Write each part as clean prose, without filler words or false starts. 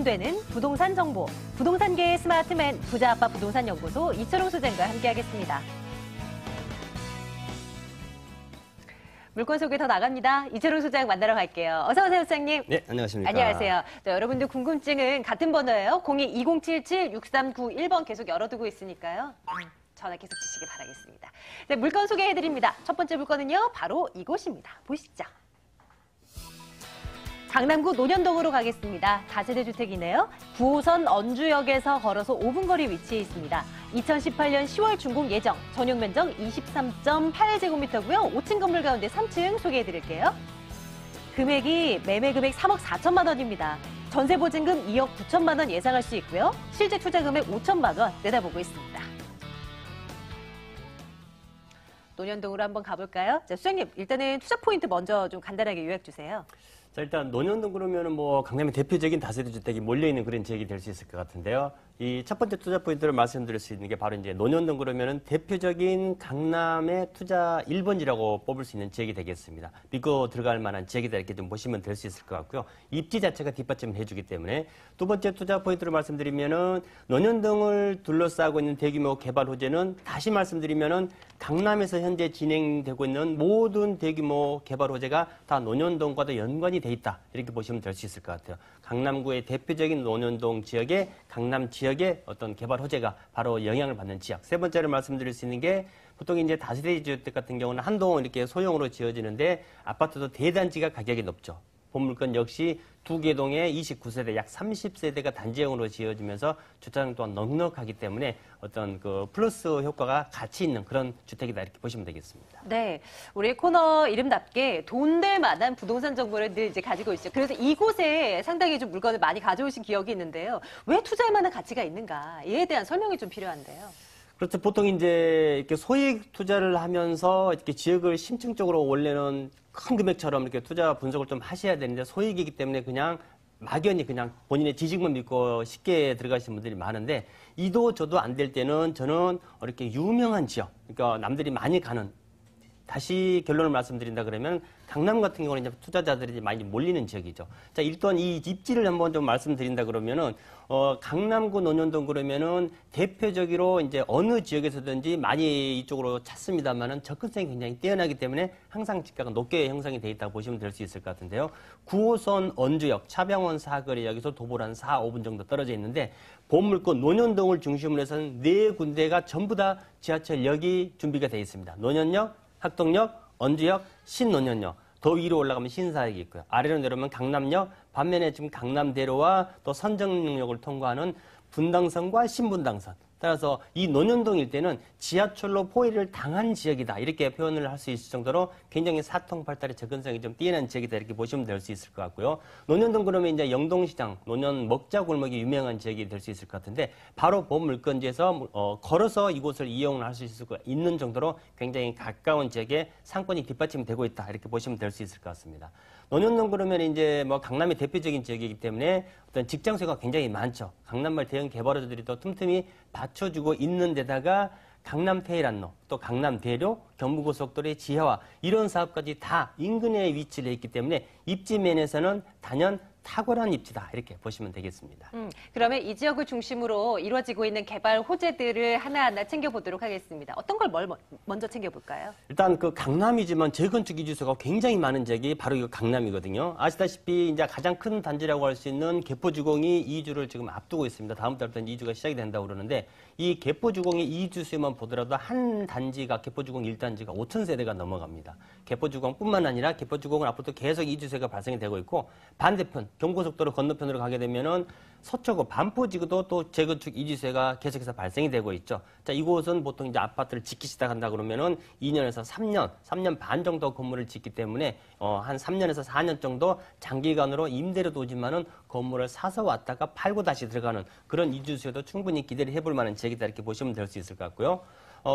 진행되는 부동산 정보, 부동산계의 스마트맨, 부자아빠 부동산연구소 이철웅 소장과 함께하겠습니다. 물건 소개 더 나갑니다. 이철웅 소장 만나러 갈게요. 어서 오세요, 소장님. 네, 안녕하십니까. 안녕하세요. 자, 여러분들 궁금증은 같은 번호예요. 02-2077-6391번 계속 열어두고 있으니까요. 전화 계속 주시기 바라겠습니다. 네, 물건 소개해드립니다. 첫 번째 물건은요, 바로 이곳입니다. 보시죠. 강남구 논현동으로 가겠습니다. 다세대 주택이네요. 9호선 언주역에서 걸어서 5분 거리 위치해 있습니다. 2018년 10월 준공 예정, 전용 면적 23.8제곱미터고요. 5층 건물 가운데 3층 소개해드릴게요. 금액이 매매 금액 3억 4천만 원입니다. 전세 보증금 2억 9천만 원 예상할 수 있고요. 실제 투자 금액 5천만 원 내다보고 있습니다. 논현동으로 한번 가볼까요? 자, 수장님, 일단은 투자 포인트 먼저 좀 간단하게 요약 주세요. 자, 일단 논현동 그러면은 뭐 강남의 대표적인 다세대 주택이 몰려있는 그런 지역이 될 수 있을 것 같은데요. 이 첫 번째 투자 포인트를 말씀드릴 수 있는 게 바로 이제 논현동 그러면은 대표적인 강남의 투자 1번지라고 뽑을 수 있는 지역이 되겠습니다. 믿고 들어갈 만한 지역이다 이렇게 좀 보시면 될 수 있을 것 같고요. 입지 자체가 뒷받침을 해주기 때문에 두 번째 투자 포인트를 말씀드리면은 논현동을 둘러싸고 있는 대규모 개발 호재는 다시 말씀드리면은 강남에서 현재 진행되고 있는 모든 대규모 개발 호재가 다 논현동과도 연관이 돼 있다 이렇게 보시면 될 수 있을 것 같아요. 강남구의 대표적인 논현동 지역에 강남 지역의 어떤 개발 호재가 바로 영향을 받는 지역. 세 번째로 말씀드릴 수 있는 게 보통 이제 다세대 주택 같은 경우는 한 동은 이렇게 소형으로 지어지는데 아파트도 대단지가 가격이 높죠. 본물건 역시 두 개 동에 29세대, 약 30세대가 단지형으로 지어지면서 주차장 또한 넉넉하기 때문에 어떤 그 플러스 효과가 같이 있는 그런 주택이다 이렇게 보시면 되겠습니다. 네, 우리 코너 이름답게 돈 될 만한 부동산 정보를 늘 이제 가지고 있죠. 그래서 이곳에 상당히 좀 물건을 많이 가져오신 기억이 있는데요. 왜 투자할 만한 가치가 있는가? 이에 대한 설명이 좀 필요한데요. 그렇죠. 보통 이제 이렇게 소액 투자를 하면서 이렇게 지역을 심층적으로 원래는 큰 금액처럼 이렇게 투자 분석을 좀 하셔야 되는데 소액이기 때문에 그냥 막연히 그냥 본인의 지식만 믿고 쉽게 들어가시는 분들이 많은데 이도 저도 안 될 때는 저는 이렇게 유명한 지역, 그러니까 남들이 많이 가는 다시 결론을 말씀드린다 그러면 강남 같은 경우는 이제 투자자들이 많이 몰리는 지역이죠. 자, 일단 이 입지를 한번 좀 말씀드린다 그러면은 강남구 논현동 그러면은 대표적으로 이제 어느 지역에서든지 많이 이쪽으로 찾습니다만은 접근성이 굉장히 뛰어나기 때문에 항상 집가가 높게 형성이 돼 있다고 보시면 될 수 있을 것 같은데요. 9호선 언주역, 차병원 사거리 여기서 도보로 한 4, 5분 정도 떨어져 있는데 본물권 논현동을 중심으로 해서는 네 군데가 전부 다 지하철역이 준비가 되어 있습니다. 논현역, 학동역, 언주역, 신논현역, 더 위로 올라가면 신사역이 있고요. 아래로 내려오면 강남역, 반면에 지금 강남대로와 또 선정역을 통과하는 분당선과 신분당선. 따라서 이 논현동 일대는 지하철로 포위를 당한 지역이다 이렇게 표현을 할 수 있을 정도로 굉장히 사통팔달의 접근성이 좀 뛰어난 지역이다 이렇게 보시면 될 수 있을 것 같고요. 논현동 그러면 이제 영동시장, 논현 먹자골목이 유명한 지역이 될 수 있을 것 같은데 바로 본물건지에서 걸어서 이곳을 이용을 할 수 있는 정도로 굉장히 가까운 지역에 상권이 뒷받침이 되고 있다 이렇게 보시면 될 수 있을 것 같습니다. 논현동 그러면 이제 뭐 강남의 대표적인 지역이기 때문에 어떤 직장 수요가 굉장히 많죠. 강남말 대형 개발업자들이 또 틈틈이 받쳐주고 있는 데다가 강남 테일안로, 또 강남 대로, 경부고속도로의 지하화 이런 사업까지 다 인근에 위치를 했기 때문에 입지 면에서는 단연 탁월한 입지다 이렇게 보시면 되겠습니다. 그러면 이 지역을 중심으로 이루어지고 있는 개발 호재들을 하나하나 챙겨보도록 하겠습니다. 어떤 걸 먼저 챙겨볼까요? 일단 그 강남이지만 재건축 이주소가 굉장히 많은 지역이 바로 이 강남이거든요. 아시다시피 이제 가장 큰 단지라고 할 수 있는 개포주공이 이주를 지금 앞두고 있습니다. 다음 달부터 이주가 시작이 된다고 그러는데 이 개포주공의 이주 수요만 보더라도 한 단지가 개포주공 1단지가 5,000세대가 넘어갑니다. 개포주공뿐만 아니라 개포주공은 앞으로도 계속 이주세가 발생이 되고 있고 반대편 경부고속도로 건너편으로 가게 되면은 서초구, 반포지구도 또 재건축 이주세가 계속해서 발생이 되고 있죠. 자, 이곳은 보통 이제 아파트를 짓기 시작한다 그러면은 2년에서 3년 반 정도 건물을 짓기 때문에 한 3년에서 4년 정도 장기간으로 임대료도 오지만은 건물을 사서 왔다가 팔고 다시 들어가는 그런 이주수요도 충분히 기대를 해볼 만한 지역이다 이렇게 보시면 될 수 있을 것 같고요.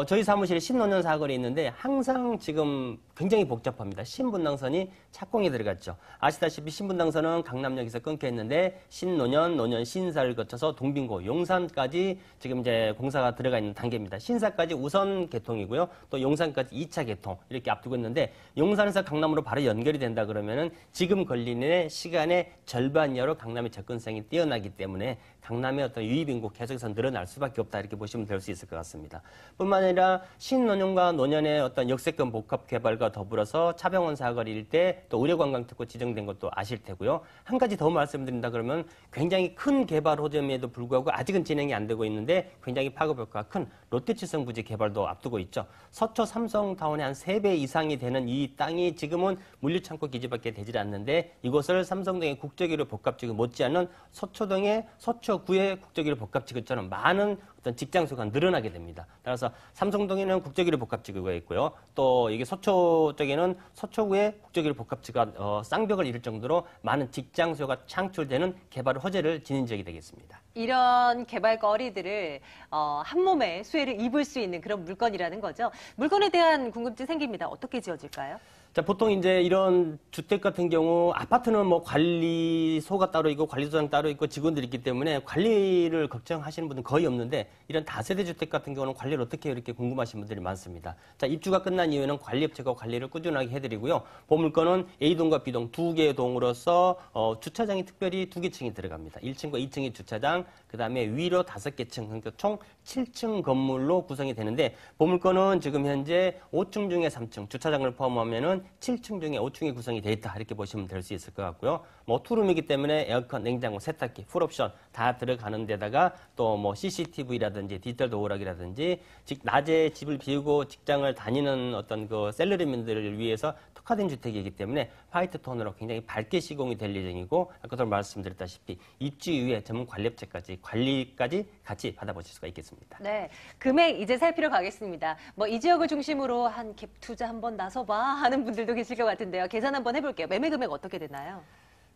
저희 사무실에 신논현 사거리에 있는데 항상 지금 굉장히 복잡합니다. 신분당선이 착공에 들어갔죠. 아시다시피 신분당선은 강남역에서 끊겨 있는데 신논현, 논현 신사를 거쳐서 동빙고, 용산까지 지금 이제 공사가 들어가 있는 단계입니다. 신사까지 우선 개통이고요. 또 용산까지 2차 개통 이렇게 앞두고 있는데 용산에서 강남으로 바로 연결이 된다 그러면은 지금 걸리는 시간의 절반 이하로 강남의 접근성이 뛰어나기 때문에 강남의 어떤 유입인구 계속해서 늘어날 수밖에 없다 이렇게 보시면 될 수 있을 것 같습니다. 뿐만 아니라 신논현과 논현의 어떤 역세권 복합 개발과 더불어서 차병원 사거리 일대 또 의료관광특구 지정된 것도 아실 테고요. 한 가지 더 말씀드린다 그러면 굉장히 큰 개발 호점에도 불구하고 아직은 진행이 안 되고 있는데 굉장히 파급 효과가 큰 롯데치성 부지 개발도 앞두고 있죠. 서초 삼성타운의 한 3배 이상이 되는 이 땅이 지금은 물류창고 기지밖에 되질 않는데 이곳을 삼성동의 국제기류 복합지구 못지않은 서초동의 서초구의 국제기류 복합지구처럼 많은 어떤 직장수가 늘어나게 됩니다. 따라서 삼성동에는 국제기류 복합지구가 있고요. 또 이게 서초 쪽에는 서초구의 국제기류 복합지구가 쌍벽을 이룰 정도로 많은 직장수가 창출되는 개발 호재를 지닌 지역이 되겠습니다. 이런 개발 거리들을 한 몸에 수혜를 입을 수 있는 그런 물건이라는 거죠. 물건에 대한 궁금증 생깁니다. 어떻게 지어질까요? 자, 보통 이제 이런 주택 같은 경우 아파트는 뭐 관리소가 따로 있고 관리소장 따로 있고 직원들이 있기 때문에 관리를 걱정하시는 분은 거의 없는데 이런 다세대 주택 같은 경우는 관리를 어떻게 해요? 이렇게 궁금하신 분들이 많습니다. 자, 입주가 끝난 이후에는 관리업체가 관리를 꾸준하게 해드리고요. 보물건은 A동과 B동 두 개의 동으로서 주차장이 특별히 2개 층이 들어갑니다. 1층과 2층이 주차장, 그 다음에 위로 5개 층, 그러니까 총 7층 건물로 구성이 되는데 보물건은 지금 현재 5층 중에 3층, 주차장을 포함하면은 7층 중에 5층이 구성이 되어 있다 이렇게 보시면 될 수 있을 것 같고요. 뭐 투룸이기 때문에 에어컨, 냉장고, 세탁기, 풀옵션 다 들어가는 데다가 또 뭐 CCTV라든지 디지털 도어락이라든지 낮에 집을 비우고 직장을 다니는 어떤 그 셀러리맨들을 위해서 특화된 주택이기 때문에 화이트 톤으로 굉장히 밝게 시공이 될 예정이고 아까도 말씀드렸다시피 입주 이후에 전문 관리업체까지 관리까지 같이 받아보실 수가 있겠습니다. 네, 금액 이제 살피러 가겠습니다. 뭐 이 지역을 중심으로 한 갭 투자 한번 나서봐 하는 분들도 계실 것 같은데요. 계산 한번 해볼게요. 매매 금액 어떻게 되나요?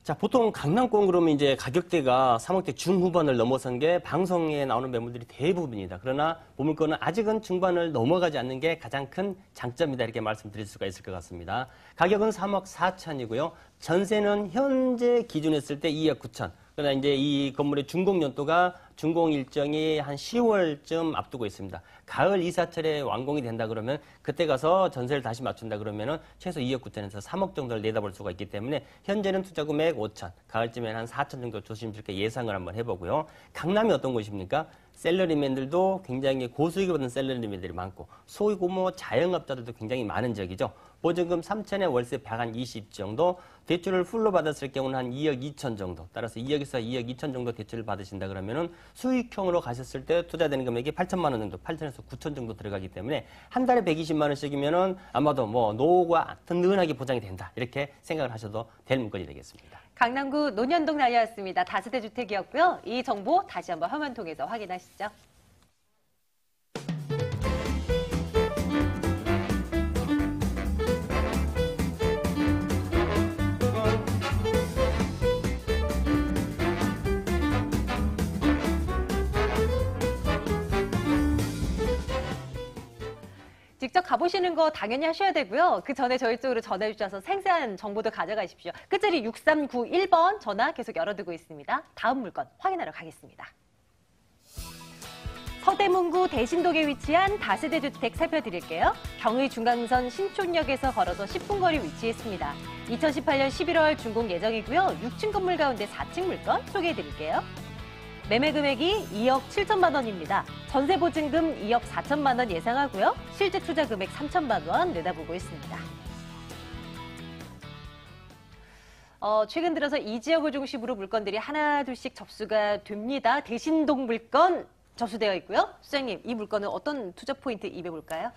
자, 보통 강남권 그러면 이제 가격대가 3억대 중후반을 넘어선 게 방송에 나오는 매물들이 대부분이다. 그러나 보물건은 아직은 중반을 넘어가지 않는 게 가장 큰 장점이다. 이렇게 말씀드릴 수가 있을 것 같습니다. 가격은 3억 4천이고요. 전세는 현재 기준 했을 때 2억 9천. 그러나 이제 이 건물의 준공 연도가 준공 일정이 한 10월쯤 앞두고 있습니다. 가을 이사철에 완공이 된다 그러면 그때 가서 전세를 다시 맞춘다 그러면은 최소 2억 9천에서 3억 정도를 내다볼 수가 있기 때문에 현재는 투자 금액 5천, 가을쯤에는 한 4천 정도 조심스럽게 예상을 한번 해보고요. 강남이 어떤 곳입니까? 셀러리맨들도 굉장히 고수익을 받는 셀러리맨들이 많고 소규모 자영업자들도 굉장히 많은 지역이죠. 보증금 3천에 월세 120 정도, 대출을 풀로 받았을 경우는 한 2억 2천 정도, 따라서 2억에서 2억 2천 정도 대출을 받으신다 그러면은 수익형으로 가셨을 때 투자되는 금액이 8천만 원 정도, 8천에서 9천 정도 들어가기 때문에 한 달에 120만 원씩이면은 아마도 뭐 노후가 든든하게 보장이 된다 이렇게 생각을 하셔도 될 물건이 되겠습니다. 강남구 논현동 다녀왔습니다. 다세대 주택이었고요. 이 정보 다시 한번 화면 통해서 확인하시죠. 직접 가보시는 거 당연히 하셔야 되고요. 그 전에 저희 쪽으로 전화 주셔서 생생한 정보도 가져가십시오. 끝자리 6391번 전화 계속 열어두고 있습니다. 다음 물건 확인하러 가겠습니다. 서대문구 대신동에 위치한 다세대 주택 살펴드릴게요. 경의 중강선 신촌역에서 걸어서 10분 거리 위치해 있습니다. 2018년 11월 준공 예정이고요. 6층 건물 가운데 4층 물건 소개해드릴게요. 매매 금액이 2억 7천만 원입니다. 전세 보증금 2억 4천만 원 예상하고요. 실제 투자 금액 3천만 원 내다보고 있습니다. 최근 들어서 이 지역을 중심으로 물건들이 하나 둘씩 접수가 됩니다. 대신동 물건 접수되어 있고요. 수장님, 이 물건은 어떤 투자 포인트 입해볼까요?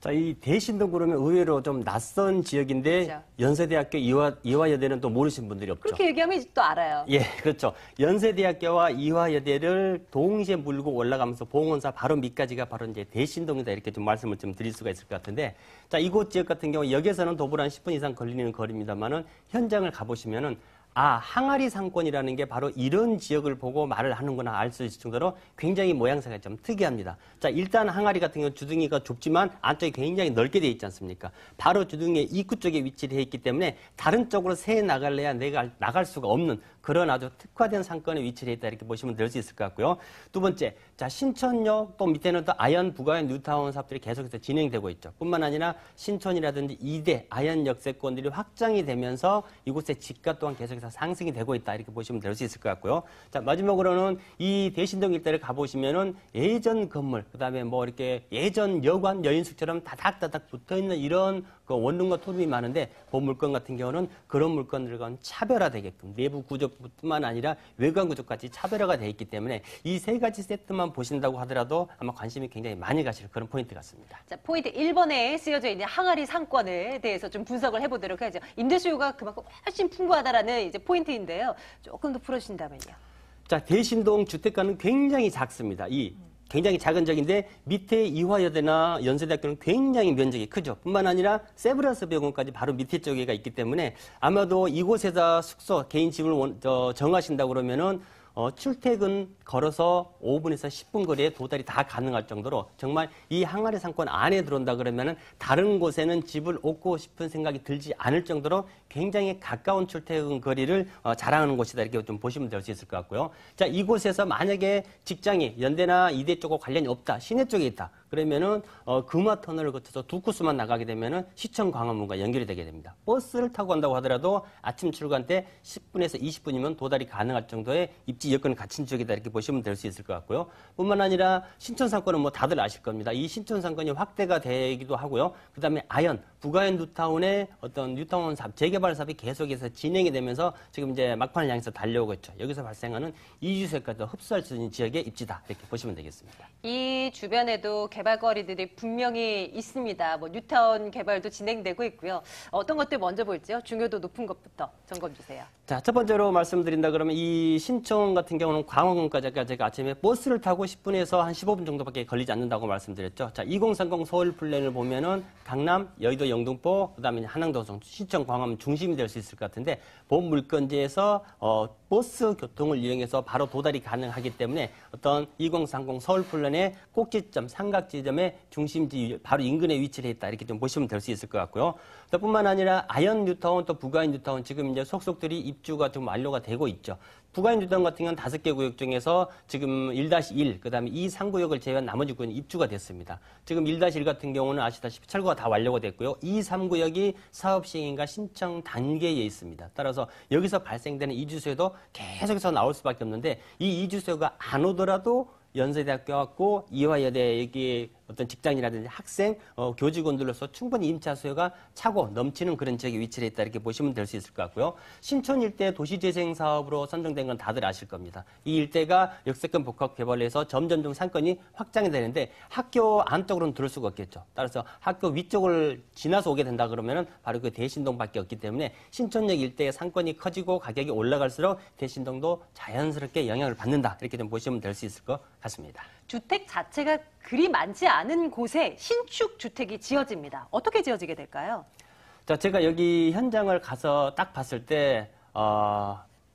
자, 이 대신동 그러면 의외로 좀 낯선 지역인데 그렇죠. 연세대학교 이화여대는 또 모르시는 분들이 없죠. 그렇게 얘기하면 또 알아요. 예, 그렇죠. 연세대학교와 이화여대를 동시에 물고 올라가면서 봉원사 바로 밑까지가 바로 이제 대신동이다 이렇게 좀 말씀을 좀 드릴 수가 있을 것 같은데, 자, 이곳 지역 같은 경우 역에서는 도보로 한 10분 이상 걸리는 거리입니다만은 현장을 가보시면은 항아리 상권이라는 게 바로 이런 지역을 보고 말을 하는구나 알 수 있을 정도로 굉장히 모양새가 좀 특이합니다. 자, 일단 항아리 같은 경우는 주둥이가 좁지만 안쪽이 굉장히 넓게 되어 있지 않습니까? 바로 주둥이의 입구 쪽에 위치되어 있기 때문에 다른 쪽으로 새 나갈래야 내가 나갈 수가 없는 그런 아주 특화된 상권에 위치되어 있다 이렇게 보시면 될 수 있을 것 같고요. 두 번째, 자, 신촌역 또 밑에는 또 아현, 부가현, 뉴타운 사업들이 계속해서 진행되고 있죠. 뿐만 아니라 신촌이라든지 이대, 아현 역세권들이 확장이 되면서 이곳의 집값 또한 계속해서 상승이 되고 있다 이렇게 보시면 될 수 있을 것 같고요. 자, 마지막으로는 이 대신동 일대를 가보시면은 예전 건물, 그다음에 뭐 이렇게 예전 여관, 여인숙처럼 다닥다닥 붙어있는 이런 그 원룸과 투룸이 많은데 그 물건 같은 경우는 그런 물건들과는 차별화되게끔 내부 구조뿐만 아니라 외관 구조까지 차별화가 되어 있기 때문에 이 세 가지 세트만 보신다고 하더라도 아마 관심이 굉장히 많이 가실 그런 포인트 같습니다. 자, 포인트 1번에 쓰여져 있는 항아리 상권에 대해서 좀 분석을 해보도록 하죠. 임대 수요가 그만큼 훨씬 풍부하다라는 이제 포인트인데요. 조금 더 풀어주신다면요. 자, 대신동 주택가는 굉장히 작습니다. 굉장히 작은 적인데 밑에 이화여대나 연세대학교는 굉장히 면적이 크죠. 뿐만 아니라 세브란스 병원까지 바로 밑에 쪽에가 있기 때문에 아마도 이곳에다 숙소, 개인 집을 정하신다고 그러면은 출퇴근 걸어서 5분에서 10분 거리에 도달이 다 가능할 정도로 정말 이 항아리 상권 안에 들어온다 그러면은 다른 곳에는 집을 얻고 싶은 생각이 들지 않을 정도로 굉장히 가까운 출퇴근 거리를 자랑하는 곳이다 이렇게 좀 보시면 될 수 있을 것 같고요. 자, 이곳에서 만약에 직장이 연대나 이대 쪽과 관련이 없다, 시내 쪽에 있다. 그러면은 금화 터널을 거쳐서 두 코스만 나가게 되면은 시청 광화문과 연결이 되게 됩니다. 버스를 타고 간다고 하더라도 아침 출근 때 10분에서 20분이면 도달이 가능할 정도의 입지 여건을 갖춘 지역이다 이렇게 보시면 될 수 있을 것 같고요. 뿐만 아니라 신촌 상권은 뭐 다들 아실 겁니다. 이 신촌 상권이 확대가 되기도 하고요. 그다음에 아현, 부가현 뉴타운의 어떤 뉴타운 사업, 재개발 사업이 계속해서 진행이 되면서 지금 이제 막판을 향해서 달려오고 있죠. 여기서 발생하는 이주세까지 흡수할 수 있는 지역의 입지다 이렇게 보시면 되겠습니다. 이 주변에도 개발거리들이 분명히 있습니다. 뭐 뉴타운 개발도 진행되고 있고요. 어떤 것들 먼저 볼지요? 중요도 높은 것부터 점검 주세요. 자, 첫 번째로 말씀드린다 그러면 이 신촌 같은 경우는 광화문까지 제가 아침에 버스를 타고 10분에서 한 15분 정도밖에 걸리지 않는다고 말씀드렸죠. 자, 2030 서울 플랜을 보면은 강남, 여의도, 영등포, 그다음에 한양도, 신촌, 광화문 중심이 될 수 있을 것 같은데 본 물건지에서 버스 교통을 이용해서 바로 도달이 가능하기 때문에 어떤 2030 서울 플랜의 꼭지점, 삼각지점의 중심지 바로 인근에 위치를 했다 이렇게 좀 보시면 될 수 있을 것 같고요. 뿐만 아니라 아현 뉴타운 또 부가현 뉴타운 지금 이제 속속들이 입주가 좀 완료가 되고 있죠. 부가현 뉴타운 같은 경우는 5개 구역 중에서 지금 1-1, 그다음에 2, 3구역을 제외한 나머지 구역은 입주가 됐습니다. 지금 1-1 같은 경우는 아시다시피 철거가 다 완료가 됐고요. 2, 3구역이 사업 시행과 신청 단계에 있습니다. 따라서 여기서 발생되는 이주세도 계속해서 나올 수밖에 없는데 이 이주세가 안 오더라도 연세대학교 갖고 이화여대 여기 어떤 직장이라든지 학생, 교직원들로서 충분히 임차 수요가 차고 넘치는 그런 지역에 위치해 있다 이렇게 보시면 될 수 있을 것 같고요. 신촌 일대 도시재생 사업으로 선정된 건 다들 아실 겁니다. 이 일대가 역세권 복합 개발해서 점점 좀 상권이 확장이 되는데 학교 안쪽으로는 들을 수가 없겠죠. 따라서 학교 위쪽을 지나서 오게 된다 그러면은 바로 그 대신동밖에 없기 때문에 신촌역 일대의 상권이 커지고 가격이 올라갈수록 대신동도 자연스럽게 영향을 받는다 이렇게 좀 보시면 될 수 있을 것 같습니다. 주택 자체가 그리 많지 않은 곳에 신축 주택이 지어집니다. 어떻게 지어지게 될까요? 자, 제가 여기 현장을 가서 딱 봤을 때,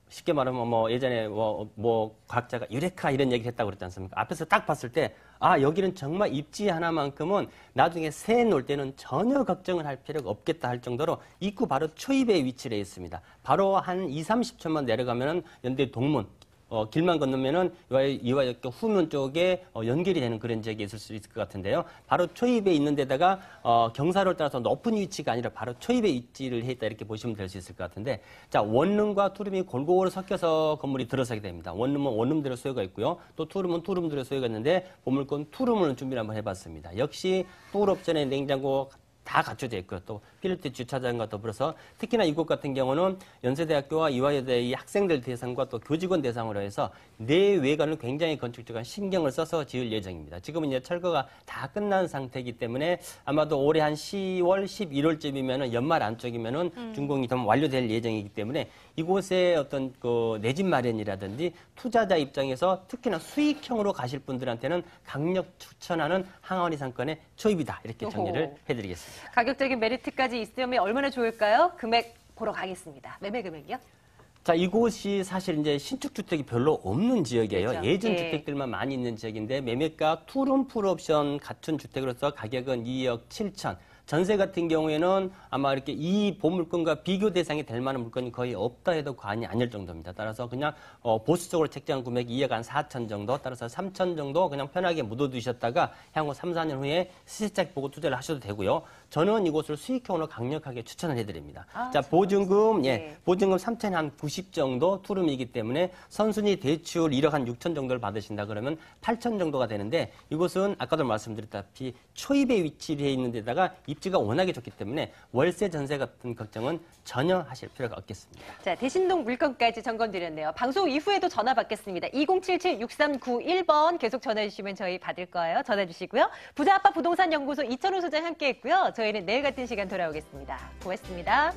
쉽게 말하면 뭐 예전에 뭐 과학자가 유레카 이런 얘기를 했다고 그랬지 않습니까? 앞에서 딱 봤을 때, 여기는 정말 입지 하나만큼은 나중에 새 놓을 때는 전혀 걱정을 할 필요가 없겠다 할 정도로 입구 바로 초입에 위치해 있습니다. 바로 한 20-30초만 내려가면은 연대 동문, 길만 건너면은 이화여대 후문 쪽에 연결이 되는 그런 지역이 있을 수 있을 것 같은데요. 바로 초입에 있는 데다가 경사로를 따라서 높은 위치가 아니라 바로 초입에 위치를 해 있다 이렇게 보시면 될 수 있을 것 같은데, 자, 원룸과 투룸이 골고루 섞여서 건물이 들어서게 됩니다. 원룸은 원룸대로 소유가 있고요. 또 투룸은 투룸대로 소유가 있는데 보물건 투룸을 준비를 한번 해봤습니다. 역시 뚜옵션에 냉장고 다 갖춰져 있고요. 또 필리트 주차장과 더불어서 특히나 이곳 같은 경우는 연세대학교와 이화여대의 학생들 대상과 또 교직원 대상으로 해서 내외관을 굉장히 건축주가 신경을 써서 지을 예정입니다. 지금은 이제 철거가 다 끝난 상태이기 때문에 아마도 올해 한 10월, 11월쯤이면은 연말 안쪽이면은 준공이 좀 완료될 예정이기 때문에 이곳에 어떤 그 내 집 마련이라든지 투자자 입장에서 특히나 수익형으로 가실 분들한테는 강력 추천하는 항아리 상권의 초입이다 이렇게 정리를 해드리겠습니다. 가격적인 메리트까지 있으면 얼마나 좋을까요? 금액 보러 가겠습니다. 매매 금액이요? 자, 이곳이 사실 이제 신축 주택이 별로 없는 지역이에요. 그렇죠. 예전 예. 주택들만 많이 있는 지역인데 매매가 투룸 풀옵션 갖춘 주택으로서 가격은 2억 7천. 전세 같은 경우에는 아마 이렇게 이 보물권과 비교 대상이 될 만한 물건이 거의 없다 해도 과언이 아닐 정도입니다. 따라서 그냥 보수적으로 책정한 금액이 2억 한 4천 정도, 따라서 3천 정도 그냥 편하게 묻어두셨다가 향후 3, 4년 후에 시세짝 보고 투자를 하셔도 되고요. 저는 이곳을 수익형으로 강력하게 추천을 해드립니다. 자, 보증금, 네. 보증금 3천에 한 90 정도 투룸이기 때문에 선순위 대출 1억 한 6천 정도를 받으신다 그러면 8천 정도가 되는데 이곳은 아까도 말씀드렸다시피 초입에 위치해 있는 데다가 입지가 워낙에 좋기 때문에 월세 전세 같은 걱정은 전혀 하실 필요가 없겠습니다. 자, 대신동 물건까지 점검드렸네요. 방송 이후에도 전화 받겠습니다. 2077-6391번 계속 전화 주시면 저희 받을 거예요. 전화 주시고요. 부자 아빠 부동산 연구소 이천호 소장 함께 했고요. 저희는 내일 같은 시간 돌아오겠습니다. 고맙습니다.